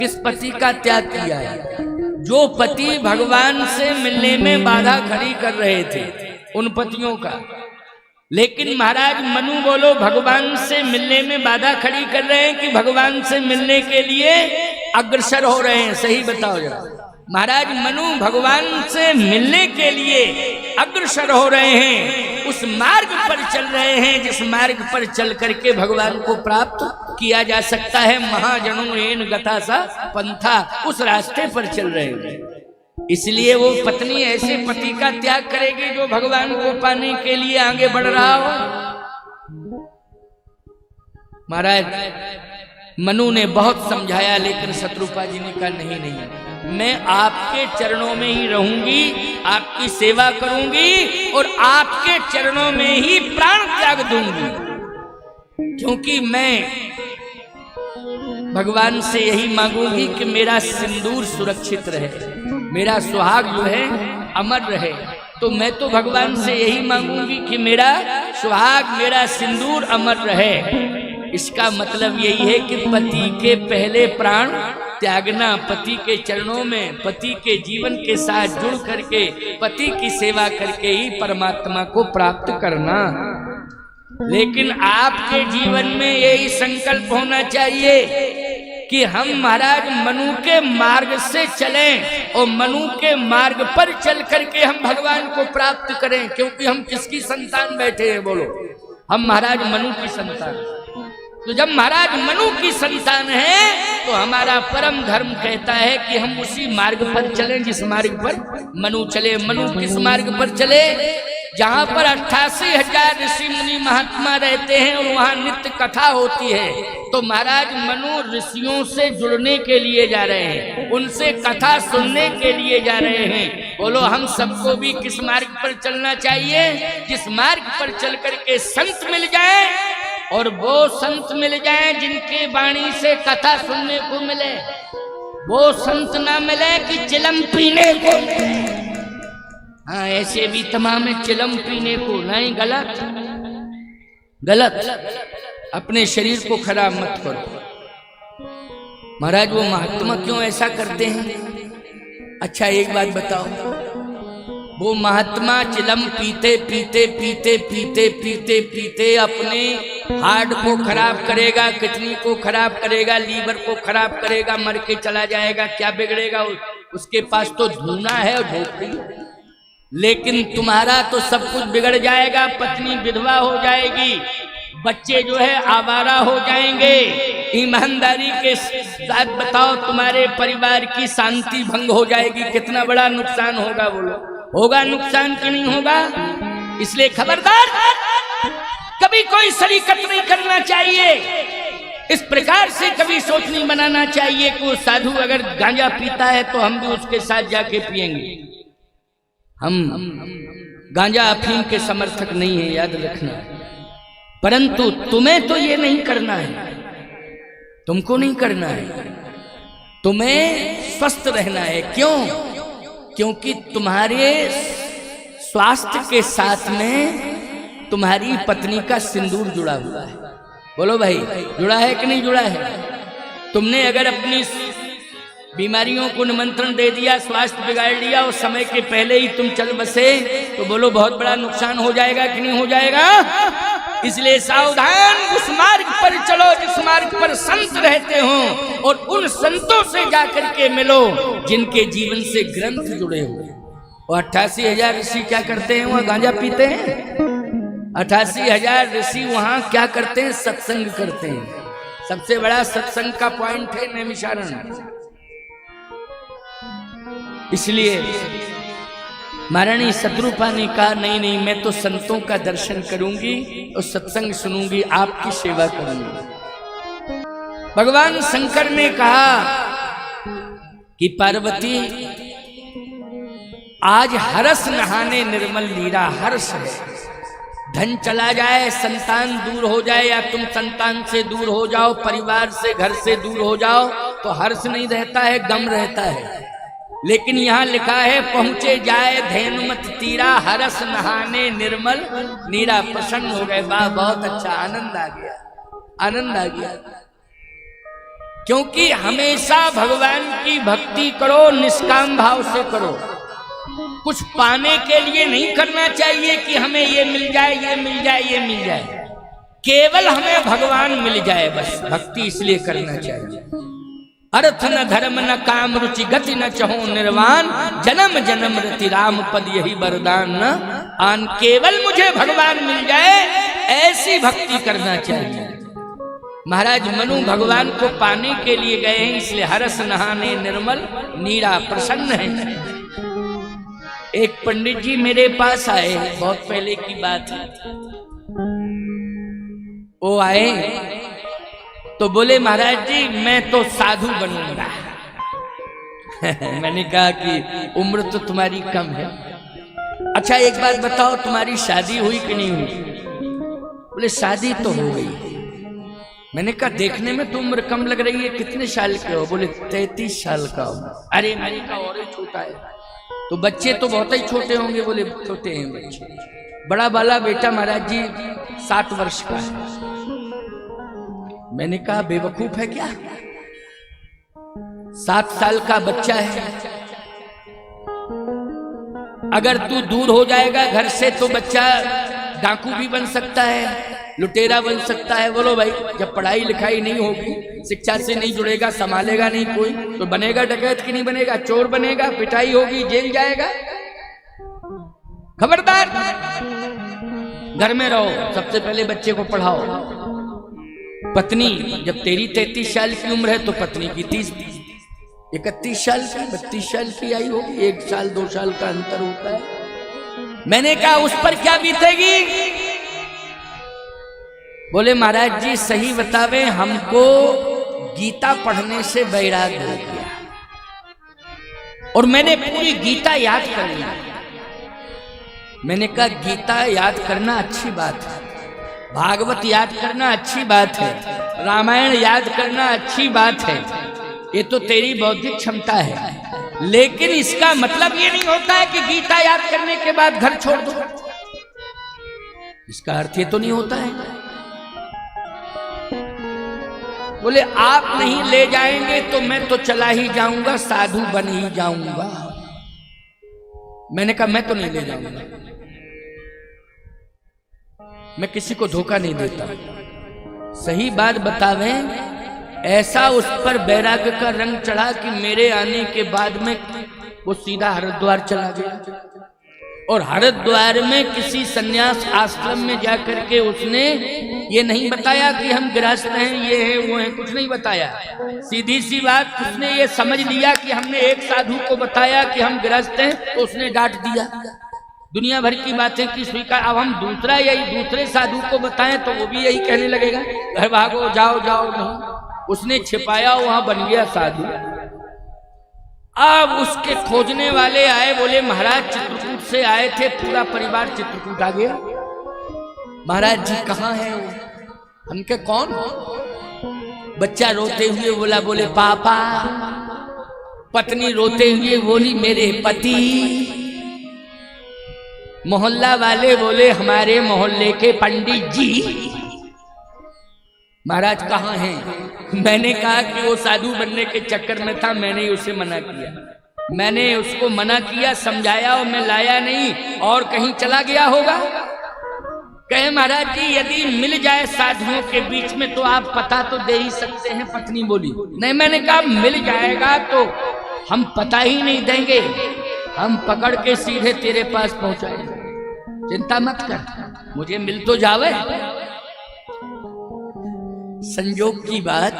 किस पति का त्याग किया है? जो पति भगवान से मिलने में बाधा खड़ी कर रहे थे उन पतियों का। लेकिन महाराज मनु बोलो भगवान से मिलने में बाधा खड़ी कर रहे हैं कि भगवान से मिलने के लिए अग्रसर हो रहे हैं? सही बताओ जरा। महाराज मनु भगवान से मिलने के लिए अग्रसर हो रहे हैं, उस मार्ग पर चल रहे हैं जिस मार्ग पर चल करके भगवान को प्राप्त किया जा सकता है। महाजनों एन गता सा पंथा, उस रास्ते पर चल रहे हैं। इसलिए वो पत्नी ऐसे पति का त्याग करेगी जो भगवान को पाने के लिए आगे बढ़ रहा हो। महाराज मनु ने बहुत समझाया, लेकिन शत्रुपा जी ने कहा नहीं, मैं आपके चरणों में ही रहूंगी, आपकी सेवा करूंगी और आपके चरणों में ही प्राण त्याग दूंगी, क्योंकि मैं भगवान से यही मांगूंगी कि मेरा सिंदूर सुरक्षित रहे, मेरा सुहाग जो है अमर रहे। तो मैं तो भगवान से यही मांगूंगी कि मेरा सुहाग, मेरा सिंदूर अमर रहे। इसका मतलब यही है कि पति के पहले प्राण त्यागना, पति के चरणों में, पति के जीवन के साथ जुड़ करके पति की सेवा करके ही परमात्मा को प्राप्त करना। लेकिन आपके जीवन में यही संकल्प होना चाहिए कि हम महाराज मनु के मार्ग से चलें और मनु के मार्ग पर चल करके हम भगवान को प्राप्त करें। क्योंकि हम किसकी संतान बैठे हैं बोलो? हम महाराज मनु की संतान। तो जब महाराज मनु की संतान है तो हमारा परम धर्म कहता है कि हम उसी मार्ग पर चलें जिस मार्ग पर मनु चले। मनु किस मार्ग पर चले? जहाँ पर 88,000 ऋषि मुनि महात्मा रहते हैं और वहाँ नित्य कथा होती है। तो महाराज मनु ऋषियों से जुड़ने के लिए जा रहे हैं, उनसे कथा सुनने के लिए जा रहे हैं। बोलो हम सबको भी किस मार्ग पर चलना चाहिए? जिस मार्ग पर चल करके संत मिल जाए, और वो संत मिल जाए जिनके वाणी से कथा सुनने को मिले। वो संत ना मिले कि चिलम पीने को मिले। हाँ, ऐसे भी तमाम है चिलम पीने को। नहीं, गलत गलत। अपने शरीर को खराब मत करो। महाराज वो महात्मा क्यों ऐसा करते हैं? अच्छा एक बात बताओ, वो महात्मा चिलम पीते पीते पीते पीते पीते पीते अपने हार्ट को खराब करेगा, किडनी को खराब करेगा, लीवर को खराब करेगा, मर के चला जाएगा। क्या बिगड़ेगा? उसके पास तो धूना है और झोपड़ी। लेकिन तुम्हारा तो सब कुछ बिगड़ जाएगा। पत्नी विधवा हो जाएगी, बच्चे जो है आवारा हो जाएंगे। ईमानदारी के साथ बताओ, तुम्हारे परिवार की शांति भंग हो जाएगी। कितना बड़ा नुकसान होगा बोलो? होगा नुकसान कि नहीं होगा? इसलिए खबरदार, कभी कोई शरीकत नहीं करना चाहिए। इस प्रकार से कभी सोच नहीं बनाना चाहिए कि वो साधु अगर गांजा पीता है तो हम भी उसके साथ जाके पिएंगे। हम गांजा अफीम के समर्थक नहीं है, याद रखना। परंतु तुम्हें तो ये नहीं करना है, तुमको नहीं करना है। तुम्हें स्वस्थ रहना है। क्यों? क्योंकि तुम्हारे स्वास्थ्य के साथ में तुम्हारी पत्नी का सिंदूर जुड़ा हुआ है। बोलो भाई, जुड़ा है कि नहीं जुड़ा है? तुमने अगर अपनी बीमारियों को निमंत्रण दे दिया, स्वास्थ्य बिगाड़ लिया और समय के पहले ही तुम चल बसे, तो बोलो बहुत बड़ा नुकसान हो जाएगा कि नहीं हो जाएगा? इसलिए सावधान, उस मार्ग पर चलो जिस मार्ग पर संत रहते हों, और उन संतों से जाकर के मिलो जिनके जीवन से ग्रंथ जुड़े हुए। और 88,000 ऋषि क्या करते हैं? वहाँ गांजा पीते हैं। 88,000 ऋषि वहाँ क्या करते हैं? सत्संग करते हैं। सबसे बड़ा सत्संग का पॉइंट है नैमिषारण्य। इसलिए महारानी शत्रुपा ने कहा नहीं नहीं, मैं तो संतों का दर्शन करूंगी और सत्संग सुनूंगी, आपकी सेवा करूंगी। भगवान शंकर ने कहा कि पार्वती आज हर्ष नहाने निर्मल नीरा। हर्ष है, धन चला जाए, संतान दूर हो जाए, या तुम संतान से दूर हो जाओ, परिवार से घर से दूर हो जाओ, तो हर्ष नहीं रहता है, गम रहता है। लेकिन यहाँ लिखा है पहुंचे जाए धेनुमत तीरा, हरस नहाने निर्मल नीरा। प्रसन्न हो गए। वाह, बहुत अच्छा, आनंद आ गया, आनंद आ गया। क्योंकि हमेशा भगवान की भक्ति करो, निष्काम भाव से करो। कुछ पाने के लिए नहीं करना चाहिए कि हमें ये मिल जाए, ये मिल जाए, ये मिल जाए। केवल हमें भगवान मिल जाए, बस भक्ति इसलिए करना चाहिए। अर्थ न धर्म न काम रुचि गति न चहो निर्वाण, जन्म जन्म रति राम पद यही वरदान न आन। केवल मुझे भगवान मिल जाए, ऐसी भक्ति करना चाहिए। महाराज मनु भगवान को पाने के लिए गए हैं, इसलिए हरस नहाने निर्मल नीरा प्रसन्न है। एक पंडित जी मेरे पास आए, बहुत पहले की बात है। वो आए तो बोले महाराज जी मैं तो साधु बनूंगा। मैंने कहा कि उम्र तो तुम्हारी कम है, अच्छा एक बात बताओ तुम्हारी शादी हुई कि नहीं हुई? बोले शादी तो हो गई। मैंने कहा देखने में तो उम्र कम लग रही है, कितने साल के हो? बोले 33 साल का हो। अरे मैंने कहा और ही छोटा है। तो बच्चे तो बहुत ही छोटे होंगे? बोले छोटे हैं बच्चे। बड़ा वाला बेटा महाराज जी 7 वर्ष का है। मैंने कहा बेवकूफ है क्या, 7 साल का बच्चा है। अगर तू दूर हो जाएगा घर से तो बच्चा डाकू भी बन सकता है, लुटेरा बन सकता है। बोलो भाई, जब पढ़ाई लिखाई नहीं होगी, शिक्षा से नहीं जुड़ेगा, संभालेगा नहीं कोई, तो बनेगा डकैत कि नहीं बनेगा? चोर बनेगा, पिटाई होगी, जेल जाएगा। खबरदार, घर में रहो, सबसे पहले बच्चे को पढ़ाओ। पत्नी जब तेरी 33 साल की उम्र है तो पत्नी की 30 31 साल की 32 साल की आई होगी, 1 साल 2 साल का अंतर होता है। मैंने कहा उस पर क्या बीतेगी? बोले महाराज जी सही बतावे, हमको गीता पढ़ने से वैराग्य हो गया और मैंने पूरी गीता याद कर ली। मैंने कहा गीता याद करना अच्छी बात है, भागवत याद करना अच्छी बात है, रामायण याद करना अच्छी बात है, ये तो तेरी बौद्धिक क्षमता है। लेकिन इसका मतलब ये नहीं होता है कि गीता याद करने के बाद घर छोड़ दो। इसका अर्थ ये तो नहीं होता है। बोले आप नहीं ले जाएंगे तो मैं तो चला ही जाऊंगा, साधु बन ही जाऊंगा। मैंने कहा मैं तो नहीं ले जाऊंगा, मैं किसी को धोखा नहीं देता। सही बात बतावे, ऐसा उस पर वैराग्य का रंग चढ़ा कि मेरे आने के बाद में वो सीधा हरिद्वार चला गया और हरिद्वार में किसी सन्यास आश्रम में जाकर के उसने ये नहीं बताया कि हम गृहस्थ हैं, ये है वो है, कुछ नहीं बताया। सीधी सी बात, उसने ये समझ लिया कि हमने एक साधु को बताया कि हम गृहस्थ हैं तो उसने डांट दिया। दुनिया भर की बातें की स्वीकार। अब हम दूसरे साधु को बताएं तो वो भी यही कहने लगेगा, घर भागो, जाओ जाओ। नहीं, उसने छिपाया, वहां बन गया साधु। अब उसके खोजने वाले आए, बोले महाराज चित्रकूट से आए थे, पूरा परिवार चित्रकूट आ गया। महाराज जी कहाँ है वो? हमके कौन? बच्चा रोते हुए बोला, बोले पापा। पत्नी रोते हुए बोली मेरे पति। मोहल्ला वाले बोले हमारे मोहल्ले के पंडित जी। महाराज कहाँ हैं? मैंने कहा कि वो साधु बनने के चक्कर में था, मैंने उसे मना किया। मैंने उसको मना किया, समझाया और मैं लाया नहीं, और कहीं चला गया होगा। कहे महाराज जी यदि मिल जाए साधुओं के बीच में तो आप पता तो दे ही सकते हैं। पत्नी बोली नहीं। मैंने कहा मिल जाएगा तो हम पता ही नहीं देंगे, हम पकड़ के सीधे तेरे पास पहुंचाएंगे, चिंता मत कर, मुझे मिल तो जावे। संयोग की बात,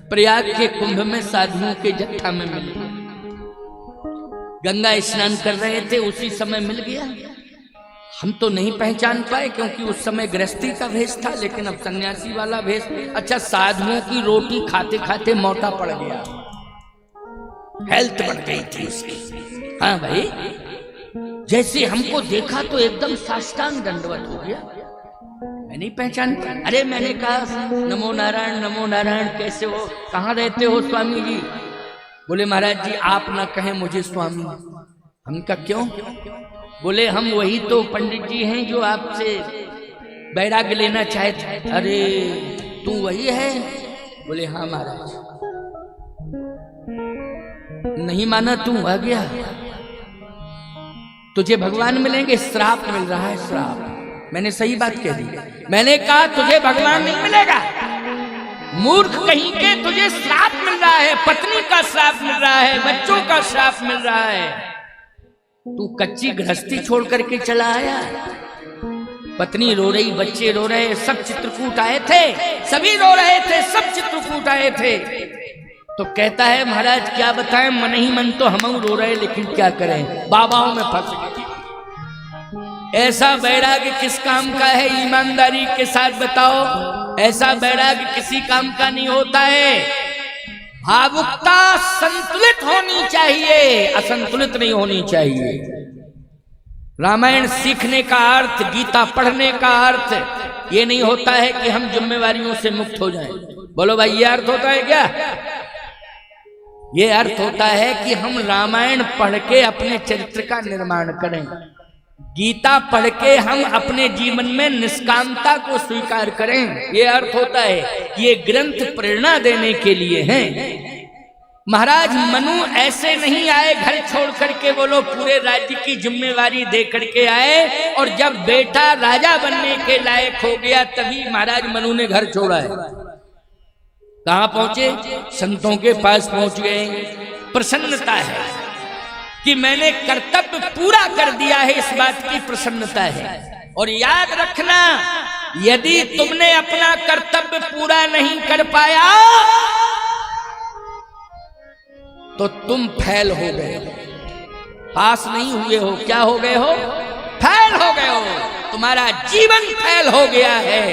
प्रयाग के कुंभ में साधुओं के जत्था में मिल गया। गंगा स्नान कर रहे थे, उसी समय मिल गया। हम तो नहीं पहचान पाए क्योंकि उस समय गृहस्थी का भेष था, लेकिन अब सन्यासी वाला भेष। अच्छा, साधुओं की रोटी खाते खाते मोटा पड़ गया, हेल्थ बढ़ गई थी उसकी। हाँ भाई, जैसे हमको देखा तो एकदम साष्टांग दंडवत हो गया। मैं नहीं पहचान पाया। अरे मैंने कहा नमो नारायण, नमो नारायण, कैसे हो, कहाँ रहते हो स्वामी जी? बोले महाराज जी आप ना कहें मुझे स्वामी। हम कहा क्यों? बोले हम वही तो पंडित जी हैं जो आपसे वैराग्य लेना चाहते। अरे तू वही है बोले हाँ महाराज। नहीं माना तू, आ गया, तुझे भगवान मिलेंगे, श्राप मिल रहा है, श्राप। मैंने सही बात कह दी, मैंने कहा तुझे भगवान नहीं मिलेगा, मूर्ख कहीं के, तुझे श्राप मिल रहा है, पत्नी का श्राप मिल रहा है, बच्चों का श्राप मिल रहा है। तू कच्ची गृहस्थी छोड़ करके चला आया, पत्नी रो रही, बच्चे रो रहे, सब चित्रकूट आए थे, सभी रो रहे थे, सब चित्रकूट आए थे। तो कहता है महाराज क्या बताएं, मन ही मन तो हम रो रहे, लेकिन क्या करें, बाबाओं में फंस गए। ऐसा वैराग्य किस काम का है, ईमानदारी के साथ बताओ, ऐसा वैराग्य किसी काम का नहीं होता है। भावुकता संतुलित होनी चाहिए, असंतुलित नहीं होनी चाहिए। रामायण सीखने का अर्थ, गीता पढ़ने का अर्थ ये नहीं होता है कि हम जिम्मेवारियों से मुक्त हो जाएं। बोलो भाई, ये अर्थ होता है क्या? ये अर्थ होता है कि हम रामायण पढ़ के अपने चरित्र का निर्माण करें, गीता पढ़ के हम अपने जीवन में निष्कामता को स्वीकार करें, ये अर्थ होता है। ये ग्रंथ प्रेरणा देने के लिए हैं। महाराज मनु ऐसे नहीं आए घर छोड़ करके, बोलो पूरे राज्य की जिम्मेवारी दे करके आए, और जब बेटा राजा बनने के लायक हो गया तभी महाराज मनु ने घर छोड़ा है। कहां पहुंचे? संतों के पास पहुंच गए। प्रसन्नता है कि मैंने कर्तव्य पूरा कर दिया है, इस बात की प्रसन्नता है। और याद रखना, यदि तुमने अपना कर्तव्य पूरा नहीं कर पाया तो तुम फेल हो गए, पास नहीं हुए हो। क्या हो गए हो? फेल हो गए हो, तुम्हारा जीवन फेल हो गया है।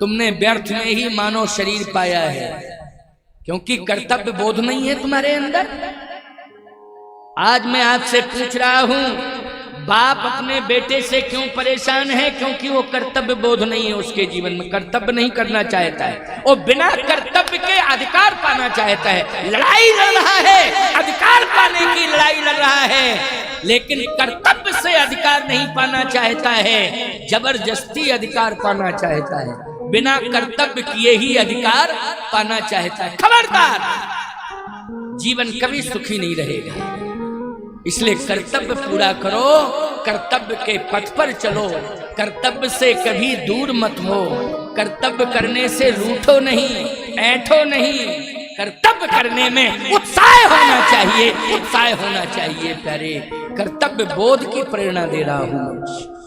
तुमने व्यर्थ में ही मानव शरीर पाया है, क्योंकि कर्तव्य बोध नहीं है तुम्हारे अंदर। आज मैं आपसे पूछ रहा हूं, बाप अपने बेटे से क्यों परेशान है? क्योंकि वो कर्तव्य बोध नहीं है उसके जीवन में, कर्तव्य नहीं करना चाहता है, वो बिना कर्तव्य के अधिकार पाना चाहता है। लड़ाई लड़ रहा है, अधिकार पाने की लड़ाई लड़ रहा है, लेकिन कर्तव्य से अधिकार नहीं पाना चाहता है, जबरदस्ती अधिकार पाना चाहता है, बिना कर्तव्य किए ही अधिकार पाना चाहता है। खबरदार, जीवन कभी सुखी नहीं रहेगा। इसलिए कर्तव्य पूरा करो, कर्तव्य के पथ पर चलो, कर्तव्य से कभी दूर मत हो, कर्तव्य करने से रूठो नहीं, ऐठो नहीं, कर्तव्य करने में उत्साह होना चाहिए, उत्साह होना चाहिए। प्यारे, कर्तव्य बोध की प्रेरणा दे रहा हूं।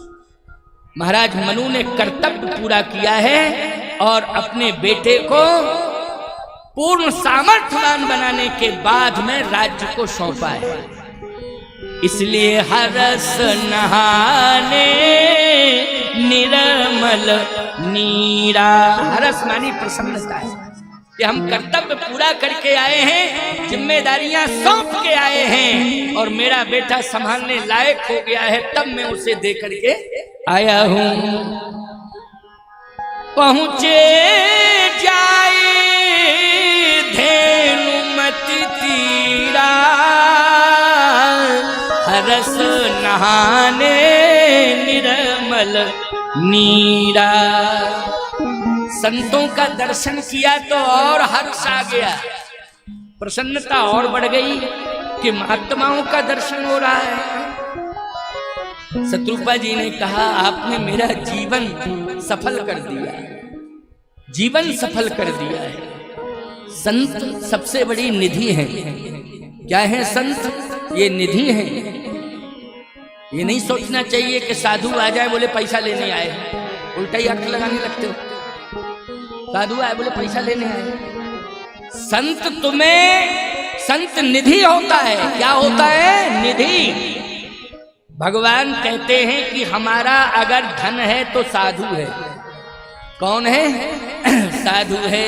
महाराज मनु ने कर्तव्य पूरा किया है और अपने बेटे को पूर्ण सामर्थ्यवान बनाने के बाद में राज्य को सौंपा है। इसलिए हरस नहाने निर्मल नीरा। हरस मानी प्रसन्नता है कि हम कर्तव्य पूरा करके आए हैं, जिम्मेदारियां सौंप के आए हैं, और मेरा बेटा संभालने लायक हो गया है, तब मैं उसे दे करके आया हूं। पहुंचे जाए धेनुमति तीरा, हरस नहाने निर्मल नीरा। संतों का दर्शन किया तो और हर्ष आ गया, प्रसन्नता और बढ़ गई कि महात्माओं का दर्शन हो रहा है। शत्रुपा जी ने कहा, आपने मेरा जीवन सफल कर दिया, जीवन सफल कर दिया है। संत सबसे बड़ी निधि है। क्या है संत? ये निधि है। ये नहीं सोचना चाहिए कि साधु आ जाए बोले पैसा लेने आए, उल्टा ही अर्थ लगाने लगते हो। साधु आए बोले पैसा लेने आए। संत तुम्हें, संत निधि होता है। क्या होता है? निधि। भगवान कहते हैं कि हमारा अगर धन है तो साधु है। कौन है? साधु है।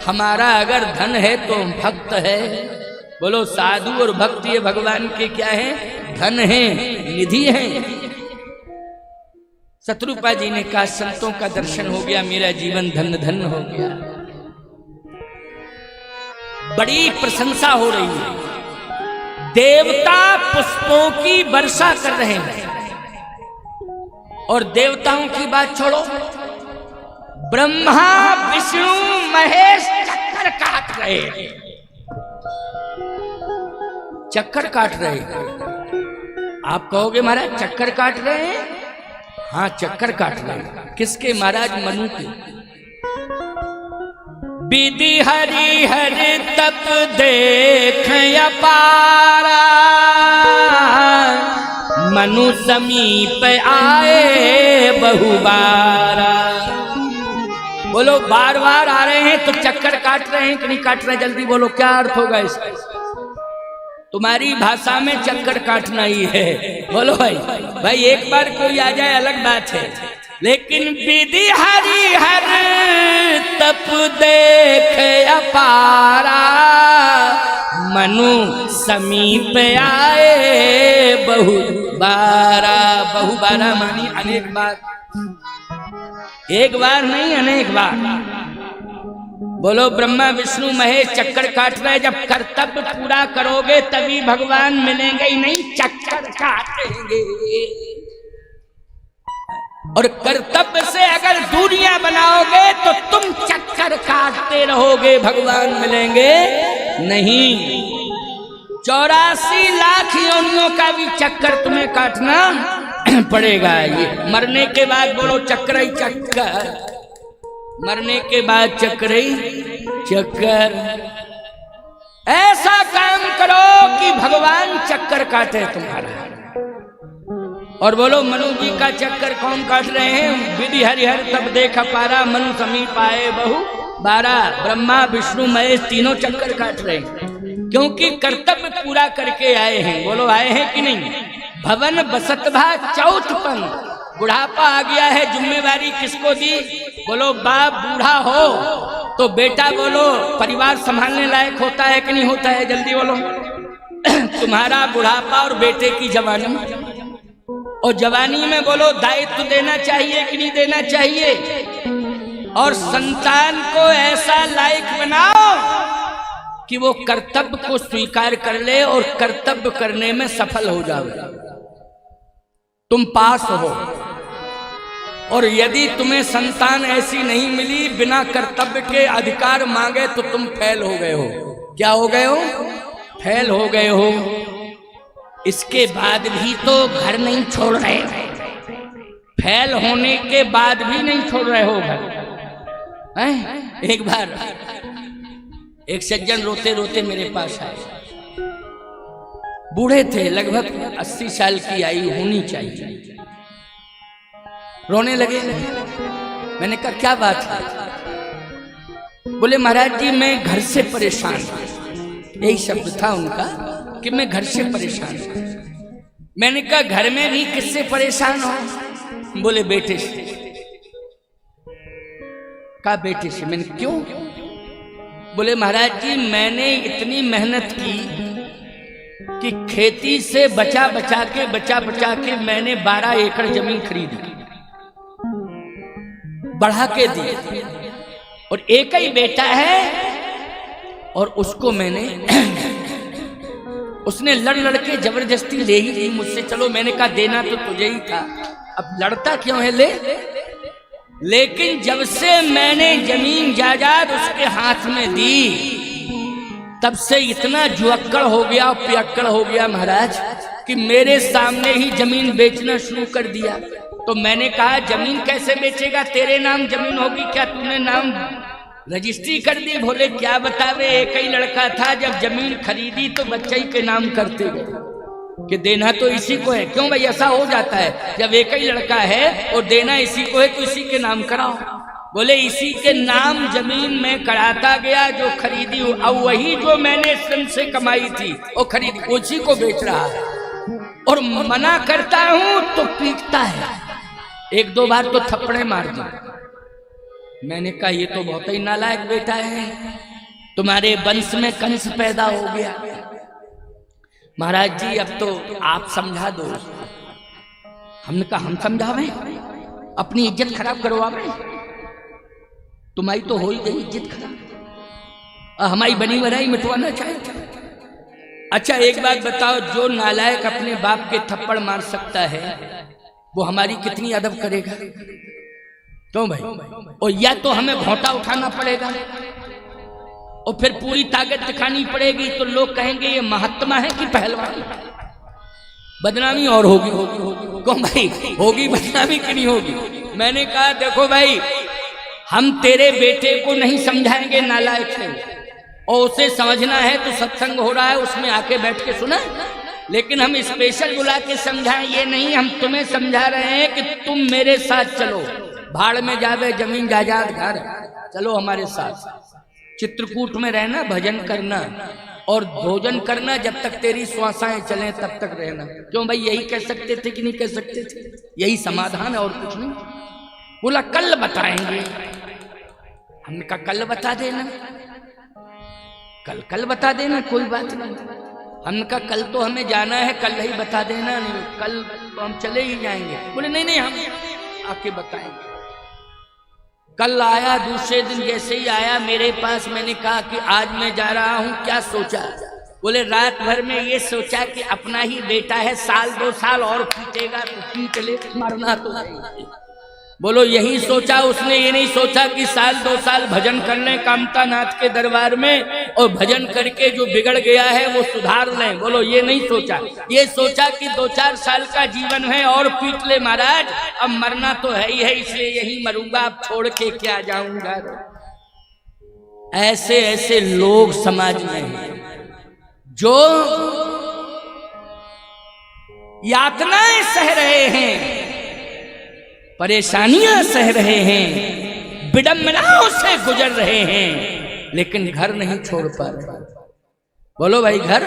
हमारा अगर धन है तो भक्त है। बोलो, साधु और भक्त ये भगवान के क्या है? धन है, निधि है। शत्रुपा जी ने कहा, संतों का दर्शन हो गया, मेरा जीवन धन धन हो गया। बड़ी प्रशंसा हो रही है। देवता पुष्पों की वर्षा कर रहे हैं, और देवताओं की बात छोड़ो, ब्रह्मा विष्णु महेश चक्कर काट रहे हैं। चक्कर काट रहे हैं। आप कहोगे महाराज चक्कर काट रहे हैं? हाँ चक्कर काट रहे हैं। किसके? महाराज मनु के। विधि हरि हरि तप देख अपारा, मनु समीप आए बहुबारा। बोलो बार बार आ रहे हैं तो चक्कर काट रहे हैं कि नहीं काट रहे? जल्दी बोलो क्या अर्थ होगा इसका? तुम्हारी भाषा में चक्कर काटना ही है। बोलो भाई। भाई एक बार कोई आ जाए अलग बात है, लेकिन विधि हरि हर तप देख अपारा, मनु समीप आए बहुबारा। बहुबारा मानी अनेक बार, एक बार नहीं अनेक बार। बोलो ब्रह्मा विष्णु महेश चक्कर काट रहे। जब कर्तव्य पूरा करोगे तभी भगवान मिलेंगे ही नहीं, चक्कर काटेंगे। और कर्तव्य से अगर दूरियां बनाओगे तो तुम चक्कर काटते रहोगे, भगवान मिलेंगे नहीं। 84 लाख योनियों का भी चक्कर तुम्हें काटना पड़ेगा। ये मरने के बाद बोलो चक्कर ही चक्कर, मरने के बाद चक्कर ही चक्कर। ऐसा काम करो कि भगवान चक्कर काटे तुम्हारा। और बोलो मनु जी का चक्कर कौन काट रहे हैं? विधि हरिहर तब देखा पारा, मनु समीप आए बहु बारा। ब्रह्मा विष्णु महेश तीनों चक्कर काट रहे हैं, क्योंकि कर्तव्य पूरा करके आए हैं। बोलो आए हैं कि नहीं? भवन बसतभा चौथपन, बुढ़ापा आ गया है, जिम्मेवारी किसको दी? बोलो बाप बूढ़ा हो तो बेटा बोलो परिवार संभालने लायक होता है कि नहीं होता है? जल्दी बोलो। तुम्हारा बुढ़ापा और बेटे की जवानी, और जवानी में बोलो दायित्व देना चाहिए कि नहीं देना चाहिए? और संतान को ऐसा लायक बनाओ कि वो कर्तव्य को स्वीकार कर ले और कर्तव्य करने में सफल हो जाओ। तुम पास हो। और यदि तुम्हें संतान ऐसी नहीं मिली, बिना कर्तव्य के अधिकार मांगे, तो तुम फेल हो गए हो। क्या हो गए हो? फेल हो गए हो। इसके बाद भी तो घर नहीं छोड़ रहे हो। फेल होने के बाद भी नहीं छोड़ रहे हो घर। एक बार एक सज्जन रोते रोते मेरे पास आए। बूढ़े थे, लगभग 80 साल की आयु होनी चाहिए। रोने लगे। मैंने कहा क्या बात है? बोले महाराज जी मैं घर से परेशान हूं। यही शब्द था उनका कि मैं घर से परेशान हूं। मैंने कहा घर में भी किससे परेशान हो? बोले बेटे से। कहा बेटे से? मैंने क्यों? बोले महाराज जी मैंने इतनी मेहनत की कि खेती से बचा बचा के मैंने 12 एकड़ जमीन खरीदी, बढ़ा के दी, और एक ही बेटा है और उसको मैंने उसने लड़ के जबरदस्ती ले ही ली मुझसे। चलो मैंने कहा देना तो तुझे ही था, अब लड़ता क्यों है? ले। लेकिन जब से मैंने जमीन जायदाद उसके हाथ में दी, तब से इतना जुअक्कड़ हो गया, पियक्कड़ हो गया महाराज, कि मेरे सामने ही जमीन बेचना शुरू कर दिया। तो मैंने कहा जमीन कैसे बेचेगा? तेरे नाम जमीन होगी क्या? तूने नाम रजिस्ट्री कर दी? बोले क्या बतावे, एक ही लड़का था, जब जमीन खरीदी तो बच्चे ही के नाम करते गए कि देना तो इसी को है। क्यों भाई? ऐसा हो जाता है, जब एक ही लड़का है और देना इसी को है तो इसी के नाम कराओ। बोले इसी के नाम जमीन में कराता गया जो खरीदी, अब वही जो मैंने श्रम से कमाई थी वो खरीदी, उसी को बेच रहा है। और मना करता हूं तो पीटता है, 1-2 बार तो थप्पड़े मार दी। मैंने कहा ये तो बहुत ही नालायक बेटा है, तुम्हारे वंश में कंस पैदा हो गया। महाराज जी अब तो आप समझा दो। हमने कहा हम समझावे? अपनी इज्जत खराब करवावे? तुम्हारी तो हो ही गई इज्जत खराब, हमारी बनी बनाई मिटवाना चाहिए। अच्छा एक बात बताओ, जो नालायक अपने बाप के थप्पड़ मार सकता है वो हमारी कितनी अदब करेगा? क्यों भाई? और या तो हमें घोंटा उठाना पड़ेगा और फिर पूरी ताकत दिखानी पड़ेगी, तो लोग कहेंगे ये महात्मा है कि पहलवान। बदनामी और होगी। कौन भाई? होगी बदनामी कि नहीं होगी? मैंने कहा देखो भाई, हम तेरे बेटे को नहीं समझाएंगे नालायक है, और उसे समझना है तो सत्संग हो रहा है उसमें आके बैठ के सुना, लेकिन हम स्पेशल बुला के समझाएं ये नहीं। हम तुम्हें समझा रहे हैं कि तुम मेरे साथ चलो, भाड़ में जावे जमीन जायदाद घर, चलो हमारे साथ चित्रकूट में रहना, भजन करना और भोजन करना, जब तक तेरी श्वासाएं चलें तब तक रहना। क्यों भाई? यही कह सकते थे कि नहीं कह सकते थे? यही समाधान है और कुछ नहीं। बोला कल बताएंगे। हमने कहा कल बता देना, कल बता देना, कोई बात नहीं। हमने कहा कल तो हमें जाना है, कल ही बता देना, नहीं कल तो हम चले ही जाएंगे। बोले नहीं हम आके बताएंगे। कल आया, दूसरे दिन जैसे ही आया मेरे पास, मैंने कहा कि आज मैं जा रहा हूं, क्या सोचा? बोले रात भर में ये सोचा कि अपना ही बेटा है, साल 2 साल और पीटेगा तो पीट ले, मरना तो नहीं। बोलो यही सोचा उसने, ये नहीं सोचा कि साल 2 साल भजन करने कामता नाथ के दरबार में, और भजन करके जो बिगड़ गया है वो सुधार लें। बोलो ये नहीं सोचा, ये सोचा कि 2-4 साल का जीवन है और पीट ले महाराज, अब मरना तो है ही है, इसलिए यही मरूंगा, अब छोड़ के क्या जाऊंगा। ऐसे ऐसे लोग समाज में हैं जो यातनाएं सह रहे हैं, परेशानियां सह रहे हैं, विडंबनाओं से गुजर रहे हैं, लेकिन घर नहीं छोड़ पा रहे। बोलो भाई, घर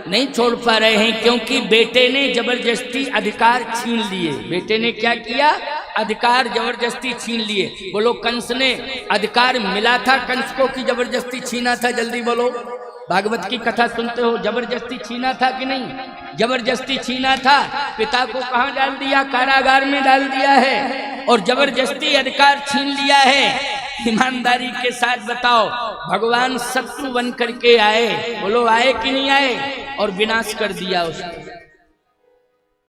नहीं छोड़ पा रहे हैं क्योंकि बेटे ने जबरदस्ती अधिकार छीन लिए। बेटे ने क्या किया? अधिकार जबरदस्ती छीन लिए। बोलो कंस ने अधिकार मिला था, कंस को की जबरदस्ती छीना था? जल्दी बोलो। भागवत की कथा सुनते हो, जबरदस्ती छीना था कि नहीं? जबरदस्ती छीना था। पिता को कहां डाल दिया? कारागार में डाल दिया है, और जबरदस्ती अधिकार छीन लिया है। ईमानदारी के साथ बताओ, भगवान शत्रु बन करके आए? बोलो आए कि नहीं आए? और विनाश कर दिया उसको।